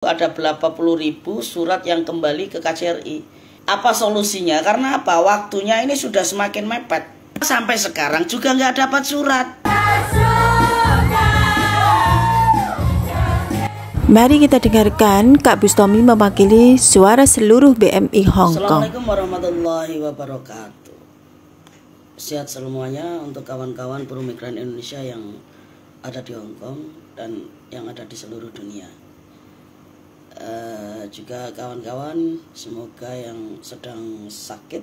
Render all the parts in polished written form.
Ada berapa puluh ribu surat yang kembali ke KJRI. Apa solusinya? Karena apa? Waktunya ini sudah semakin mepet. Sampai sekarang juga nggak dapat surat. Mari kita dengarkan Kak Bustomi mewakili suara seluruh BMI Hong Kong. Assalamualaikum warahmatullahi wabarakatuh. Sehat semuanya untuk kawan-kawan buruh migran Indonesia yang ada di Hong Kong dan yang ada di seluruh dunia. Juga kawan-kawan semoga yang sedang sakit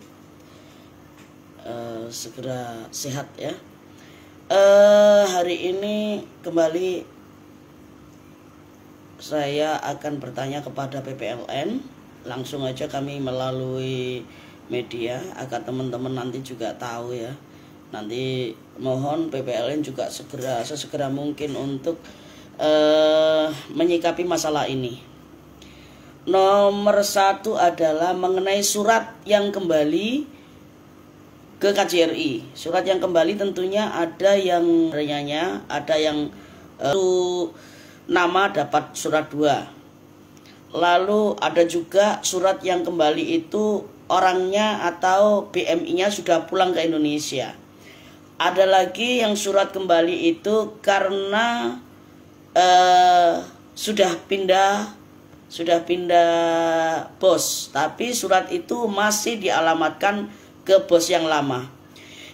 segera sehat ya. Hari ini kembali saya akan bertanya kepada PPLN. Langsung aja kami melalui media agar teman-teman nanti juga tahu ya. Nanti mohon PPLN juga sesegera mungkin untuk menyikapi masalah ini. Nomor satu adalah mengenai surat yang kembali ke KJRI. Surat yang kembali tentunya ada yang renyanya, ada yang nama dapat surat 2. Lalu ada juga surat yang kembali itu orangnya atau BMI-nya sudah pulang ke Indonesia. Ada lagi yang surat kembali itu karena sudah pindah bos, tapi surat itu masih dialamatkan ke bos yang lama.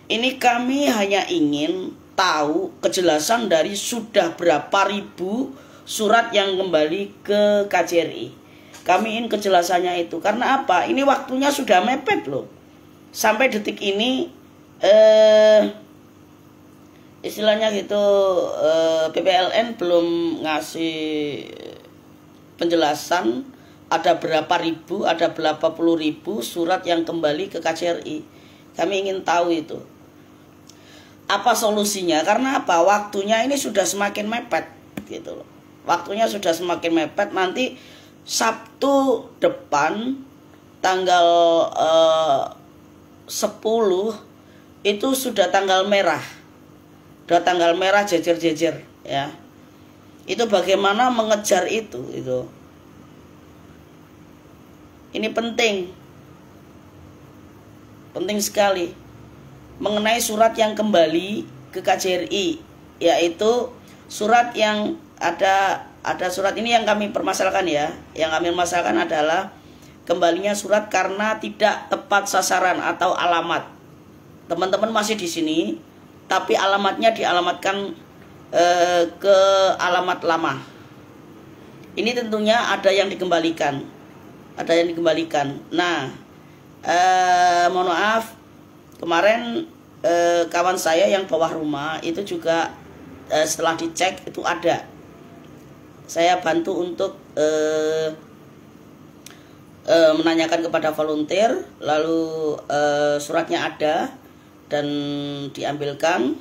Ini kami hanya ingin tahu kejelasan dari sudah berapa ribu surat yang kembali ke KJRI. Kami ingin kejelasannya itu. Karena apa? Ini waktunya sudah mepet loh. Sampai detik ini istilahnya gitu, PPLN belum ngasih penjelasan ada berapa ribu, ada berapa puluh ribu surat yang kembali ke KJRI. Kami ingin tahu itu. Apa solusinya? Karena apa? Waktunya ini sudah semakin mepet gitu loh. Waktunya sudah semakin mepet. Nanti Sabtu depan tanggal 10 itu sudah tanggal merah. Sudah tanggal merah jejer-jejer ya. Itu bagaimana mengejar itu. Ini penting sekali mengenai surat yang kembali ke KJRI, yaitu surat yang ada surat ini yang kami permasalahkan ya. Yang kami permasalahkan adalah kembalinya surat karena tidak tepat sasaran atau alamat. Teman-teman masih di sini, tapi alamatnya dialamatkan ke alamat lama. Ini tentunya ada yang dikembalikan. Nah, mohon maaf, kemarin kawan saya yang bawah rumah itu juga setelah dicek itu ada. Saya bantu untuk menanyakan kepada volunteer, lalu suratnya ada dan diambilkan.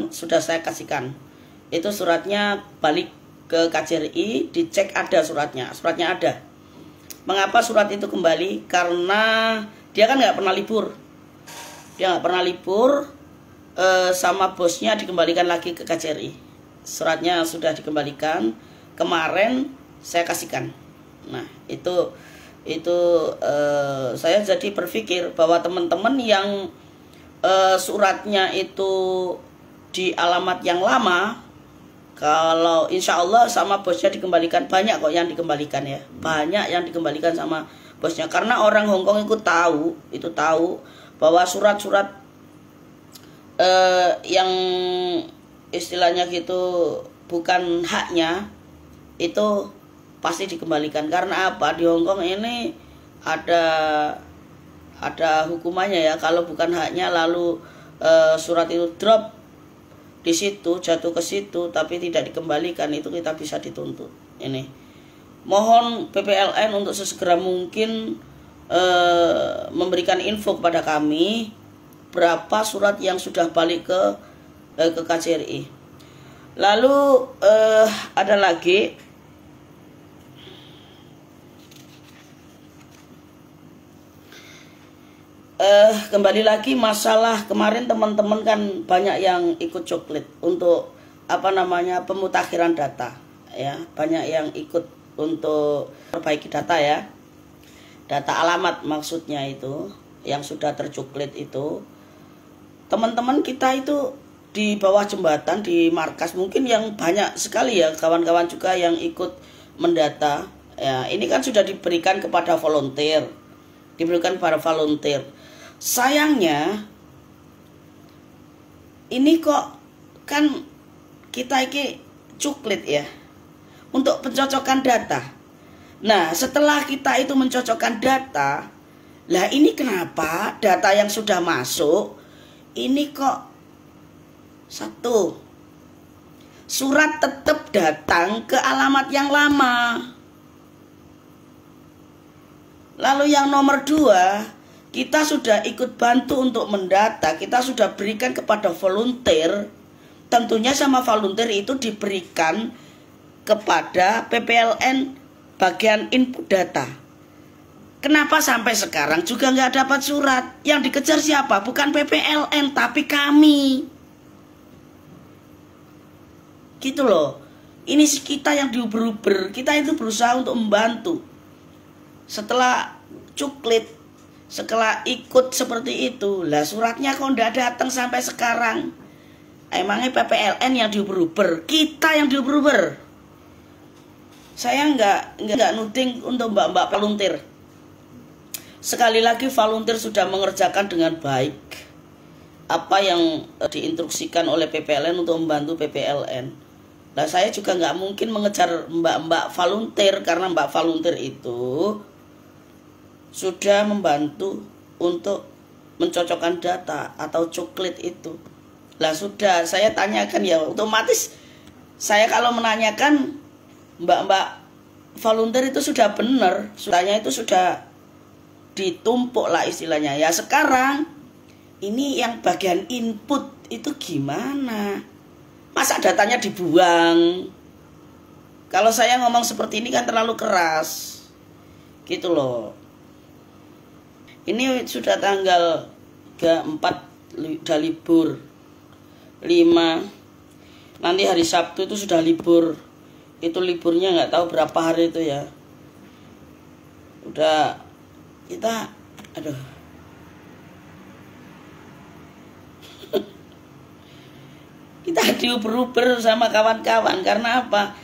Sudah saya kasihkan. Itu suratnya balik ke KJRI, dicek ada suratnya ada. Mengapa surat itu kembali? Karena dia kan nggak pernah libur. Sama bosnya dikembalikan lagi ke KJRI. Suratnya sudah dikembalikan. Kemarin saya kasihkan. Nah itu saya jadi berpikir bahwa teman-teman yang suratnya itu di alamat yang lama, kalau insya Allah sama bosnya dikembalikan. Banyak kok yang dikembalikan ya, banyak yang dikembalikan sama bosnya. Karena orang Hong Kong itu tahu bahwa surat-surat yang istilahnya gitu bukan haknya itu pasti dikembalikan. Karena apa? Di Hong Kong ini ada hukumannya ya, kalau bukan haknya lalu surat itu drop di situ, jatuh ke situ tapi tidak dikembalikan, itu kita bisa dituntut. Ini mohon PPLN untuk sesegera mungkin memberikan info kepada kami berapa surat yang sudah balik ke KJRI. Lalu ada lagi kembali lagi masalah kemarin teman-teman kan banyak yang ikut coklit untuk pemutakhiran data ya, banyak yang ikut untuk perbaiki data ya. Data alamat maksudnya itu yang sudah tercuklit itu. Teman-teman kita itu di bawah jembatan di markas mungkin yang banyak sekali ya kawan-kawan juga yang ikut mendata. Ya, ini kan sudah diberikan kepada volunteer. Diberikan kepada volunteer. Sayangnya ini kok kan kita ini cuklit ya untuk pencocokan data. Nah, setelah kita itu mencocokkan data, lah ini kenapa data yang sudah masuk ini kok satu surat tetap datang ke alamat yang lama. Lalu yang nomor 2, kita sudah ikut bantu untuk mendata, kita sudah berikan kepada volunteer. Tentunya sama volunteer itu diberikan kepada PPLN bagian input data. Kenapa sampai sekarang juga nggak dapat surat? Yang dikejar siapa? Bukan PPLN, tapi kami. Gitu loh. Ini kita yang diuber-uber. Kita itu berusaha untuk membantu. Setelah cuklit, setelah ikut seperti itu, lah suratnya kok nggak datang sampai sekarang. Emangnya PPLN yang diuber-uber? Kita yang diuber-uber. Saya nggak nuding untuk mbak-mbak volunteer. Sekali lagi volunteer sudah mengerjakan dengan baik apa yang diinstruksikan oleh PPLN untuk membantu PPLN. Nah, saya juga nggak mungkin mengejar mbak-mbak volunteer karena mbak volunteer itu sudah membantu untuk mencocokkan data atau cuklit itu. Lah sudah, saya tanyakan ya otomatis saya kalau menanyakan mbak-mbak volunteer itu sudah benar, sudahnya itu sudah ditumpuk lah istilahnya. Ya sekarang ini yang bagian input itu gimana? Masa datanya dibuang? Kalau saya ngomong seperti ini kan terlalu keras. Gitu loh. Ini sudah tanggal 4 udah libur. 5 nanti hari Sabtu itu sudah libur. Itu liburnya nggak tahu berapa hari itu ya. Udah kita aduh. Kita diuber-uber sama kawan-kawan karena apa?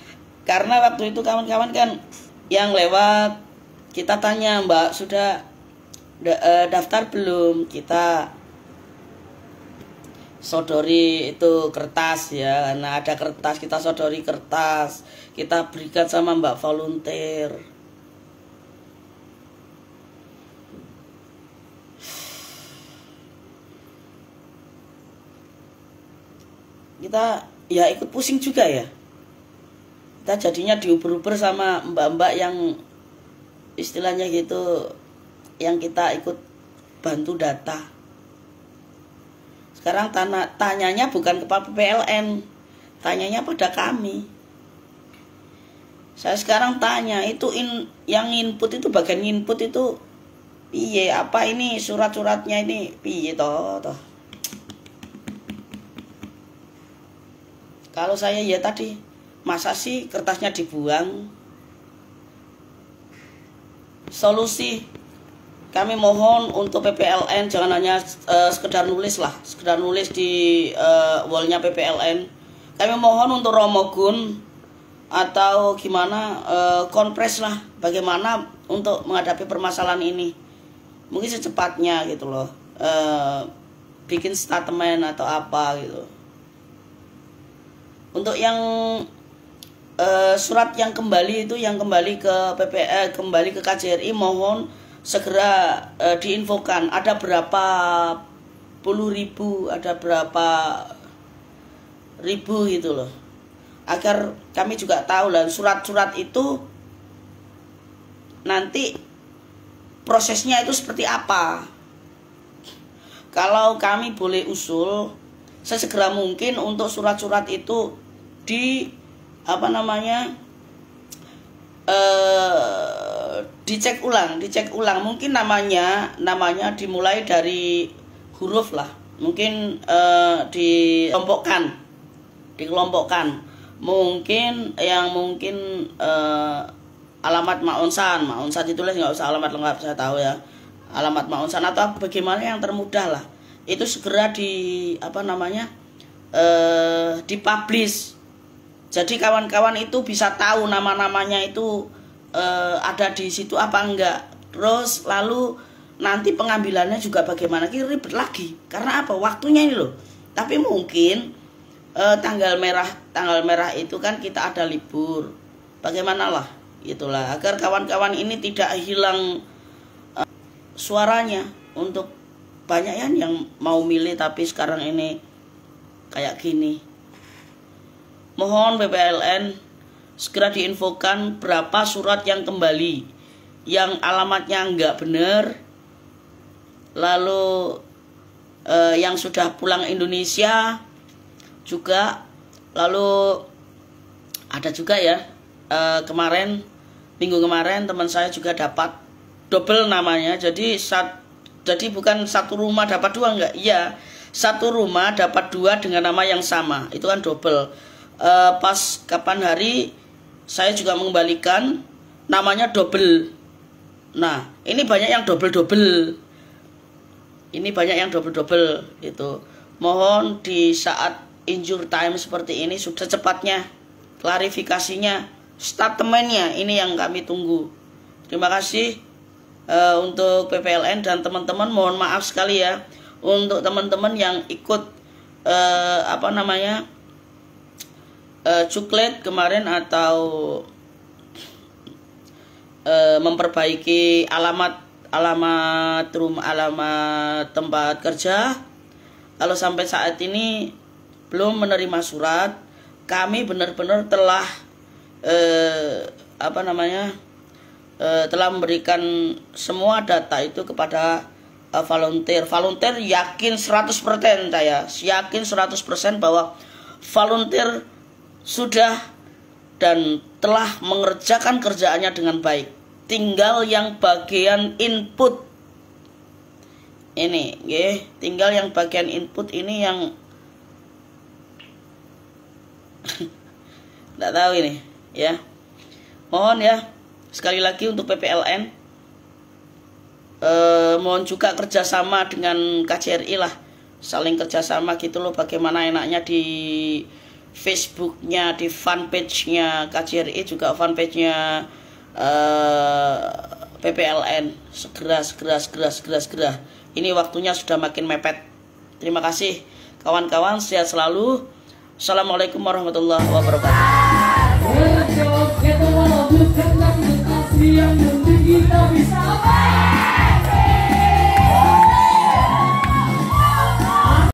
Karena waktu itu kawan-kawan kan yang lewat kita tanya, "Mbak, sudah daftar belum?" Kita sodori itu kertas ya, karena ada kertas kita sodori kertas, kita berikan sama mbak volunteer. Kita ya ikut pusing juga ya, kita jadinya diuber-uber sama mbak-mbak yang istilahnya gitu, yang kita ikut bantu data. Sekarang tanyanya bukan kepada PPLN, tanyanya pada kami. Saya sekarang tanya, itu yang input itu bagian input itu piye? Apa ini surat-suratnya ini piye toh? Kalau saya ya tadi, masa sih kertasnya dibuang? Solusi kami mohon untuk PPLN jangan hanya sekedar nulis lah, sekedar nulis di wallnya PPLN. Kami mohon untuk Romogun atau gimana konpres lah, bagaimana untuk menghadapi permasalahan ini. Mungkin secepatnya gitu loh, bikin statement atau apa gitu. Untuk yang surat yang kembali itu, yang kembali ke kembali ke KJRI, mohon segera diinfokan ada berapa puluh ribu, ada berapa ribu gitu loh, agar kami juga tahu lah surat-surat itu nanti prosesnya itu seperti apa. Kalau kami boleh usul sesegera mungkin untuk surat-surat itu di apa namanya dicek ulang mungkin namanya dimulai dari huruf lah, mungkin dikelompokkan mungkin yang alamat Maunsan ditulis, nggak usah alamat lengkap, saya tahu ya, alamat Maunsan atau bagaimana yang termudah lah, itu segera dipublish. Jadi kawan-kawan itu bisa tahu nama-namanya itu ada di situ apa enggak. Terus lalu nanti pengambilannya juga bagaimana, kita ribet lagi. Karena apa? Waktunya ini loh. Tapi mungkin tanggal merah itu kan kita ada libur. Bagaimanalah itulah agar kawan-kawan ini tidak hilang suaranya. Untuk banyak yang mau milih tapi sekarang ini kayak gini. Mohon PPLN segera diinfokan berapa surat yang kembali, yang alamatnya enggak benar, lalu yang sudah pulang Indonesia juga. Lalu ada juga ya, minggu kemarin teman saya juga dapat double namanya. Jadi bukan satu rumah dapat dua, enggak, iya, satu rumah dapat dua dengan nama yang sama, itu kan double. Pas kapan hari saya juga mengembalikan namanya double. Nah, ini banyak yang double-double. Ini banyak yang double-double itu. Mohon di saat injure time seperti ini sudah cepatnya klarifikasinya, statementnya, ini yang kami tunggu. Terima kasih untuk PPLN dan teman-teman. Mohon maaf sekali ya untuk teman-teman yang ikut cuklet kemarin atau memperbaiki alamat tempat kerja. Kalau sampai saat ini belum menerima surat, kami benar-benar telah telah memberikan semua data itu kepada volunteer. Volunteer yakin 100%, saya yakin 100% bahwa volunteer sudah dan telah mengerjakan kerjaannya dengan baik. Tinggal yang bagian input ini, tinggal yang bagian input ini yang tidak tahu ini ya. Mohon ya sekali lagi untuk PPLN, mohon juga kerjasama dengan KJRI lah, saling kerjasama gitu loh. Bagaimana enaknya di Facebooknya, di fanpage-nya KJRI, juga fanpage-nya PPLN. Segera. Ini waktunya sudah makin mepet. Terima kasih kawan-kawan, sehat selalu. Assalamualaikum warahmatullahi wabarakatuh.